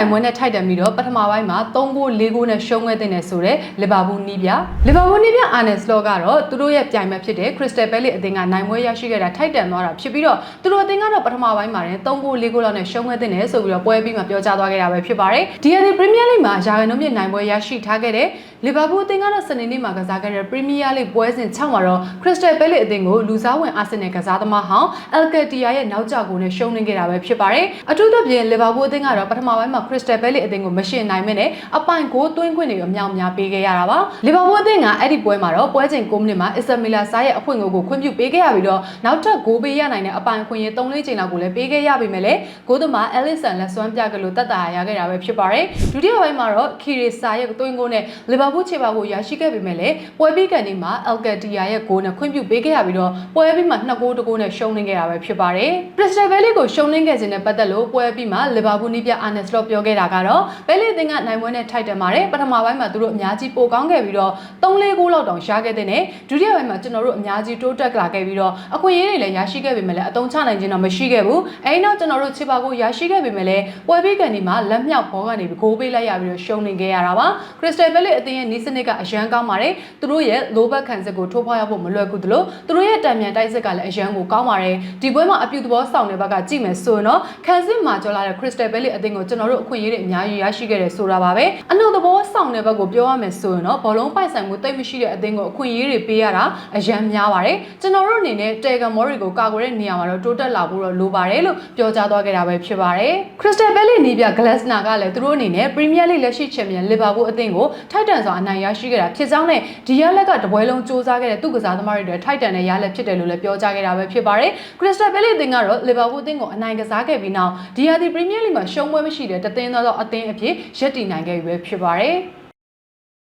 နိုင်မွေးနဲ့ထိုက်တယ်ပြီးတော့ပထမပိုင်းမှာ3-4နဲ့ရှုံးခဲ့တဲ့ဆိုတဲ့လီဗာပူးနီးပြအာနယ်စလော့ကတော့သူတို့ရဲ့ပြိုင်ဘက်ဖြစ်တဲ့ခရစ္စတယ်ပဲလေအသင်းကနိုင်မွေးရရှိခဲ့တာထိုက်တန်သွားတာဖြစ်ပြီးတော့သူတို့အသင်းကတော့ပထမပိုင်းမှာ3-4လောက်နဲ့ရှုံးခဲ့တဲ့ဆိုပြီးတော့ပွဲပြီးမှပြောကြားသွားခဲ့တာပဲဖြစ်ပါတယ်ဒီအသင်းပရီးမီးယားလိဂ်မှာရာဂိုင်နှုန်းမြင့်နိုင်ပွဲရရှိထားခဲ့တဲ့လီဗာပူးအသင်းကတော့စနေနေ့မှာကစားခဲ့တဲ့ပရီးမီးယားလိဂ်ပွဲစဉ်6မှာတော့ခရစ္စတယ်ပဲလေအသင်းကိုလူစားဝင်အာဆင်နယ်ကစားသမားဟောင်းအယ်ကယ်တီယာရဲ့နောက်ကျဂိုးနဲ့ရှုံးနေခဲ့တာပဲဖြစ်ပါတယ်အထူးသဖြင့်လီဗာပူးအသင်းကတော့ပထမပိုင်းမှာခရစ္စတယ်ပဲလေအသင်းကိုမရှင်နိုင်မဲ့နဲ့အပိုင်ကိုသွင်းခွင့်တွေအမြောက်များပေးခဲ့ရတာပါလီဗာပူးအသင်းကအဲ့ဒီပွဲမှာတော့ပွဲချိန်9မိနစ်မှာအစ်ဆာမီလာစာရဲ့အဖွင့်ကိုခွင့်ပြုပေးခဲ့ရပြီးတော့နောက်ထပ်ဂိုးပေးရနိုင်တဲ့အပိုင်ခွင့်ရ3-4ချိန်လောက်ကိုလည်းပေးခဲ့ရပေမဲ့လည်းဂိုးသမားအဲလစ်ဆန်လက်စွမ်းပြကလို့တက်တာရခဲ့တာပဲဖြစ်ပါတယ်ဒုတိယပိုင်းမှာတော့ခီရီစာရဲ့သွင်းဂိုးနဲ့လီဗာပူးခြေပါကိုရရှိခဲ့ပေမဲ့လည်းပွဲပြီးကန်ဒီမှာအယ်ကယ်တီယာရဲ့ဂိုးနဲ့ခွင့်ပြုပေးခဲ့ရပြီးတော့ပွဲပြီးမှ2-1နဲ့ရှုံးနေခဲ့တာပဲဖြစ်ပါတယ်ခရစ္စတယ်ပဲလေကိုရှုံးနေခဲ့ခြင်းနဲ့ပတ်သက်လို့ပွဲပြီးမှလီဗာပူးနီးပြအာနယ်စလော့ပြောခဲ့တာကတော့ပဲလေအသင်းကနိုင်ပွဲနဲ့ထိုက်တယ်ပါတယ်ပထမပိုင်းမှာသူတို့အများကြီးပိုကောင်းခဲ့ပြီးတော့3-4ဂိုးလောက်တောင်ရခဲ့တဲ့နဲ့ဒုတိယပိုင်းမှာကျွန်တော်တို့အများကြီးတိုးတက်လာခဲ့ပြီးတော့အခွင့်အရေးတွေလည်းရရှိခဲ့ပေမဲ့လည်းအသုံးချနိုင်ခြင်းတော့မရှိခဲ့ဘူးအဲဒီနောက်ကျွန်တော်တို့ခြေပါကိုရရှိခဲ့ပေမဲ့လည်းပွဲပြီးကန်ဒီမှာလက်မြောက်ဘောကနေဂိုးပေးလိုက်ရပြီးတော့ရှုံးနေခဲ့ရတာပါခရစ္စတယ်ပဲလေအသင်းရဲ့နီးစနစ်ကအရန်ကောင်းပါတယ်သူတို့ရဲ့လိုဘက်ခံစစ်ကိုထိုးဖောက်ရဖို့မလွယ်ကူသလိုသူတို့ရဲ့တံမြန်တိုက်စစ်ကလည်းအရန်ကိုကောင်းပါတယ်ဒီပွဲမှာအပြုသဘောဆောင်တဲ့ဘက်ကကြည့်မယ်ဆိုရင်တော့ခံစစ်မှာကျော်လာတဲ့ခရစ္စတယ်ပဲလေအသင်းကိုကျွန်တော်တို့အခွင့်အရေးတွေအများကြီးရရှိခဲ့တယ်ဆိုတာပါပဲအနှုတ်သဘောဆောင်တဲ့ဘက်ကိုပြောရမယ်ဆိုရင်တော့ဘောလုံးပိုက်ဆိုင်မှုတိတ်မရှိတဲ့အသင်းကိုအခွင့်အရေးတွေပေးရတာအရန်များပါတယ်ကျွန်တော်တို့အနေနဲ့တေဂန်မော်ရီကိုကာကွယ်တဲ့နေရာမှာတော့တိုးတက်လာဖို့တော့လိုပါတယ်လို့ပြောကြားသွားခဲ့တာပဲဖြစ်ပါတယ်ခရစ္စတယ်ပဲလေနီးပြဂလက်စနာကလည်းသူတို့အနေနဲ့ပရီးမီးယားလိဂ်လက်ရှိချန်ပီယံလီဗာပူးအသင်းကိုထိုက်တန်စွာအနိုင်ရရှိခဲ့တာဖြစ်ကြောင်းနဲ့ဒီရလက်ကတပွဲလုံးစူးစမ်းခဲ့တဲ့သူ့ကစားသမားတွေထိုက်တန်တဲ့ရလက်ဖြစ်တယ်လို့လည်းပြောကြားခဲ့တာပဲဖြစ်ပါတယ်ခရစ္စတယ်ပဲလေအသင်းကတော့လီဗာပူးအသင်းကိုအနိုင်ကစားခဲ့ပြီးနောက်ဒီရာသီပရီးမီးယားလိဂ်မှာရှုံးပွဲမရှိတဲ့တသင်းသောအသင်းအဖြစ်ရပ်တည်နိုင်ခဲ့ပြီပဲဖြစ်ပါတယ်